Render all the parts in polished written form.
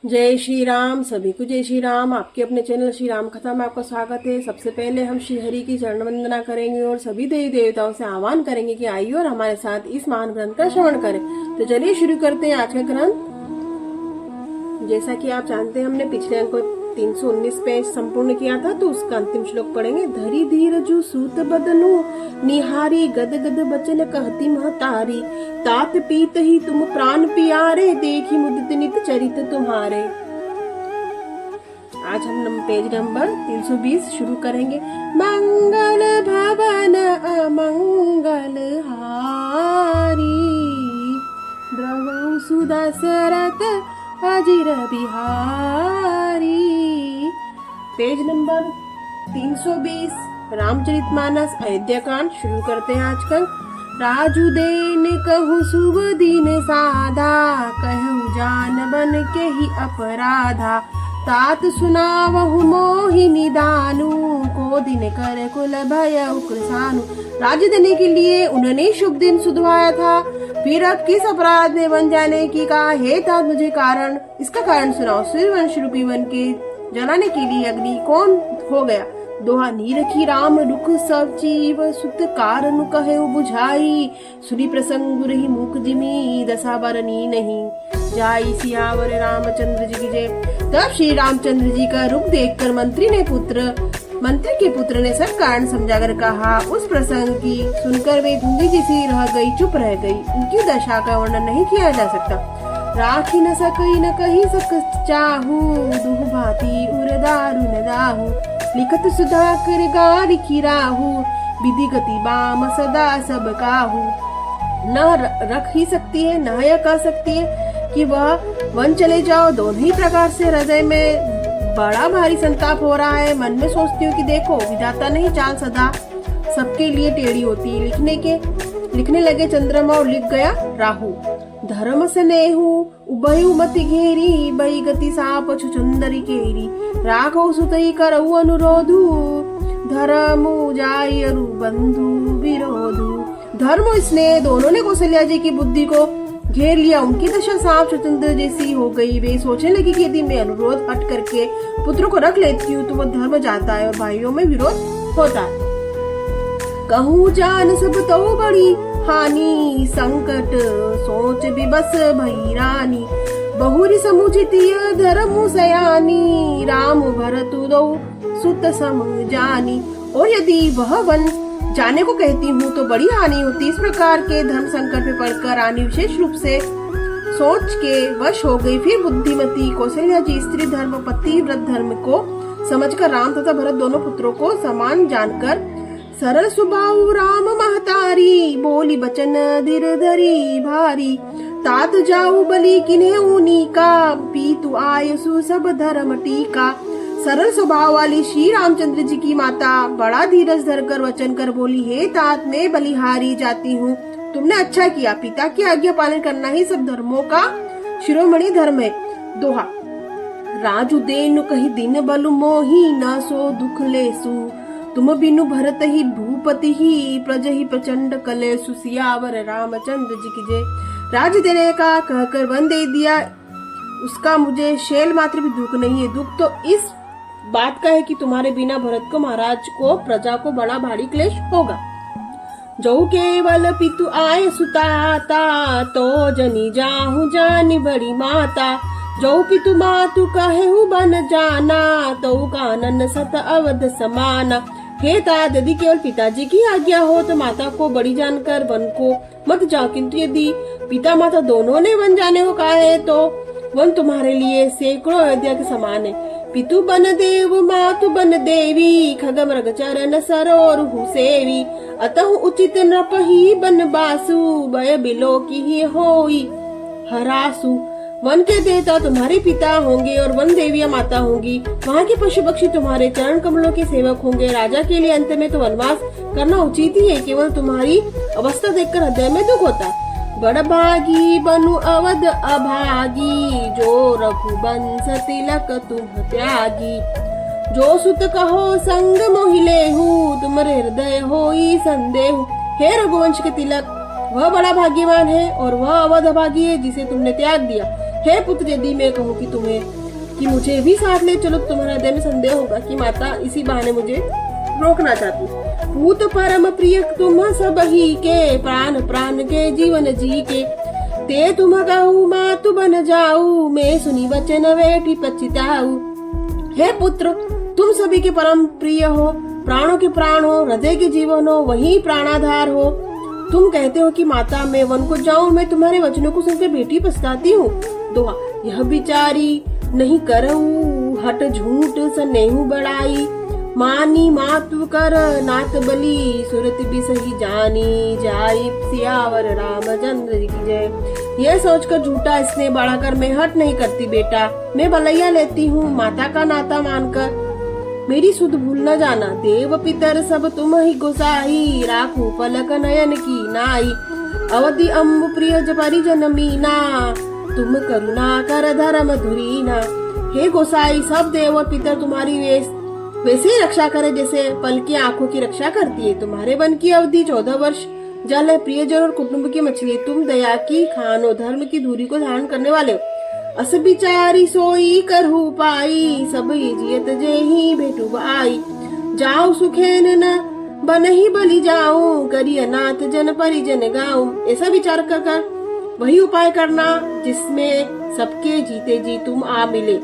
जय श्री राम। सभी को जय श्री राम। आपके अपने चैनल श्री राम कथा में आपका स्वागत है। सबसे पहले हम श्री हरि की चरण वंदना करेंगे और सभी देवी देवताओं से आह्वान करेंगे कि आइए और हमारे साथ इस महान ग्रंथ का श्रवण करें। तो चलिए शुरू करते हैं आज का ग्रंथ। जैसा कि आप जानते हैं, हमने पिछले अंक 319 पे संपूर्ण किया था, तो उसका अंतिम श्लोक पढ़ेंगे। धरी धीरजु सूत बदनु निहारी गद गद बचन कहती महतारी, तात पीत ही तुम प्राण पियारे, देखी मुदित नित चरित तुम्हारे। आज हम पेज नंबर 320 शुरू करेंगे। मंगल भवन अमंगल हारी, द्रवौ सुदशरथ अजिर बिहारी। पेज नंबर 320 रामचरितमानस अयोध्या कांड शुरू करते हैं आजकल। राजू देन कहु शुभ दिन साधा, कहु जान बन के ही अपराधा, तात सुनावहु मोहिनी दानु, को दिन कर कुल भय उक्रसानु। राज्य देने के लिए उन्होंने शुभ दिन सुधवाया था, फिर अब किस अपराध में बन जाने की कहा। हे तात मुझे कारण, इसका कारण सुनाओ। सूर्यवंश रूपी वन के जलाने के लिए अग्नि कौन हो गया। दोहा नीरखी राम रुख सब जीव, सुत कारण कहे बुझाई, सुनी प्रसंग गुरहि मूक जिमी, दशा बरनी नहीं जाई। सियावर रामचंद्र जी की जय। तब श्री रामचंद्र जी का रूप देखकर मंत्री के पुत्र ने सब कारण समझाकर कहा। उस प्रसंग की सुनकर वे धुंधी जैसी रह गई, चुप रह गई। उनकी दशा का वर्णन नहीं किया जा सकता। राखी न सकई न कही सक चाहू, दुह भांति उर दारुन दाहू, लिखत सुधाकर गारी की राहू, विधि गति बाम सदा सब काहू। न रख ही सकती है न यह कह सकती है कि वह वन चले जाओ। दोनों ही प्रकार से हृदय में बड़ा भारी संताप हो रहा है। मन में सोचती हूँ कि देखो, विधाता नहीं चाल सदा सबके लिए टेढ़ी होती है। लिखने लगे चंद्रमा और लिख गया राहु। धर्म स्नेहु उभयु मति घेरी, बई गति साप छुचुंदरी केरी, राघव सुतई करऊ अनुरोधु, धर्मु जाई अरु बंधु विरोधु। धर्म स्नेह दोनों ने कौशल्या जी की बुद्धि को घेर लिया। उनकी दशा सांप चतुंदर जैसी हो गई। वे सोचने लगी कि यदि मैं अनुरोध हट करके पुत्र को रख लेती हूँ तो वह धर्म जाता है और भाइयों में विरोध होता है। कहूँ जान सब तो बड़ी हानि, संकट सोच विबस भई रानी, बहुरी समुचितिय धर्म सयानी, राम भरत दो सुत सम जानी। और यदि वह वन जाने को कहती हूँ तो बड़ी हानि होती। इस प्रकार के धर्म संकट में पड़कर रानी विशेष रूप से सोच के वश हो गई। फिर बुद्धिमती कौशल्या जी स्त्री धर्म पति व्रत धर्म को समझकर राम तथा भरत दोनों पुत्रों को समान जानकर सरल स्वभाव राम महतारी, बोली बचन धीर धरी भारी, तात जाऊ बलि किन्हे ऊनी का, पीतु आयसु सब धर्म टीका। सरल स्वभाव वाली श्री रामचंद्र जी की माता बड़ा धीरज धरकर वचन कर बोली, हे तात मैं बलिहारी जाती हूँ। तुमने अच्छा किया। पिता की आज्ञा पालन करना ही सब धर्मों का शिरोमणि धर्म है। दोहा। राजू देनु कही दिन बलु मोही, न सो दुख लेसु, तुम बिनु भरत ही भूपति ही, प्रज ही प्रचंड कलेसु। सियावर रामचंद्र जी की जय। राज देने का कहकर वन दे दिया, उसका मुझे शैल मात्र भी दुख नहीं है। दुख तो इस बात का है कि तुम्हारे बिना भरत को, महाराज को, प्रजा को बड़ा भारी क्लेश होगा। जो केवल पितु आय सुताता, तो जनी जाहू जानी बड़ी माता, जो पितु मातु कहेहु बन जाना, तो कानन सत अवध समाना। हे तात, यदि केवल पिताजी की आज्ञा हो तो माता को बड़ी जानकर वन को मत जाओ, किंतु यदि पिता माता दोनों ने वन जाने को कहा है तो वन तुम्हारे लिए सैकड़ों अयोध्या के समान है। पितु बन देव मातु बन देवी, खग मृग चरण सरोरहु सेवी, अतः उचित नृपहि बन बासु, भय बिलो की ही होई हरासु। वन के देवता तुम्हारे पिता होंगे और वन देवियां माता होंगी। वहाँ के पशु पक्षी तुम्हारे चरण कमलों के सेवक होंगे। राजा के लिए अंत में तो वनवास करना उचित ही है। केवल तुम्हारी अवस्था देखकर हृदय में दुख होता है। बड़भागी बनु अवध अभागी, जो रघुवंश तिलक तुम त्यागी, जो सुत कहो संग मोहिलेहु, तुम्हारे हृदय होई संदेहु। हे रघुवंश के तिलक, वह बड़ा भाग्यवान है और वह अवध भागी है जिसे तुमने त्याग दिया। हे पुत्र, यदि मैं कहूँ कि मुझे भी साथ ले चलो, तुम्हारे हृदय में संदेह होगा कि माता इसी बहाने मुझे रोकना चाहती। पूत परम प्रिय तुम सब ही के, प्राण प्राण के जीवन जी के, ते तुम कहू मातु बन जाऊ, मैं सुनी वचन वेठी पछताऊ। हे पुत्र, तुम सभी के परम प्रिय हो, प्राणों के प्राण हो, हृदय के जीवन हो, वही प्राणाधार हो। तुम कहते हो कि माता मैं वन को जाऊं, मैं तुम्हारे वचनों को सुनकर बेटी पछताती हूँ। दोहा, यह बिचारी नहीं करऊ हट झूठ सनेहु बड़ाई, मानी मातु कर नात बली, सुरत भी सही जानी जाई, सियावर रामचंद्र जी की जय। यह सोचकर झूठा स्नेह बढ़ाकर मैं हट नहीं करती बेटा, मैं भलैया लेती हूँ माता का नाता मानकर, मेरी सुध भूल न जाना। देव पितर सब तुम ही गोसाई, राखू पलक नयन की नाई, अवधि अम्बु प्रिय परिजन मीना, तुम करुणा कर धर्म धुरीना। हे गोसाई, सब देव और पितर तुम्हारी वैसे ही रक्षा करे जैसे पल की आंखों की रक्षा करती है। तुम्हारे वन की अवधि 14 वर्ष, जल है प्रियजन और कुटुंब की मछली, तुम दया की खानो, धर्म की दूरी को धारण करने वाले हो। अस बिचारी सोई करहु पाई, सब जियत जे ही भेटु आई, जाओ सुखेन न बन ही बलि जाऊं, करी अनाथ जन परिजन गाऊं। ऐसा विचार कर वही उपाय करना जिसमें सबके जीते जी तुम आ मिले।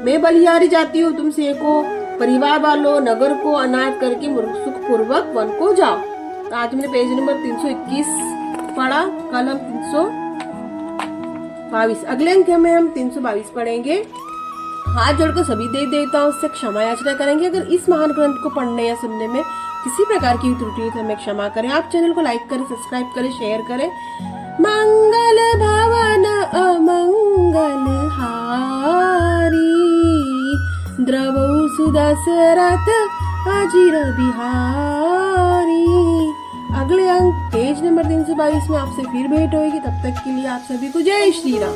मैं बलिहारी जाती हूँ, तुमसे को परिवार वालों नगर को अनाथ करके सुख पूर्वक वन को जाओ। तो आज मैंने पेज नंबर 321 पढ़ा, कल हम 322, अगले अंक में हम 322 पढ़ेंगे। हाथ जोड़कर सभी देवी देवताओं से क्षमा याचना करेंगे। अगर इस महान ग्रंथ को पढ़ने या सुनने में किसी प्रकार की त्रुटि हो तो हमें क्षमा करें। आप चैनल को लाइक करें, सब्सक्राइब करें, शेयर करें। मंगल भवन अमंगल हारी, द्रवौ सुदशरथ अजिर बिहारी। अगले अंक पेज नंबर 322 में आपसे फिर भेंट होगी। तब तक के लिए आप सभी को जय श्री राम।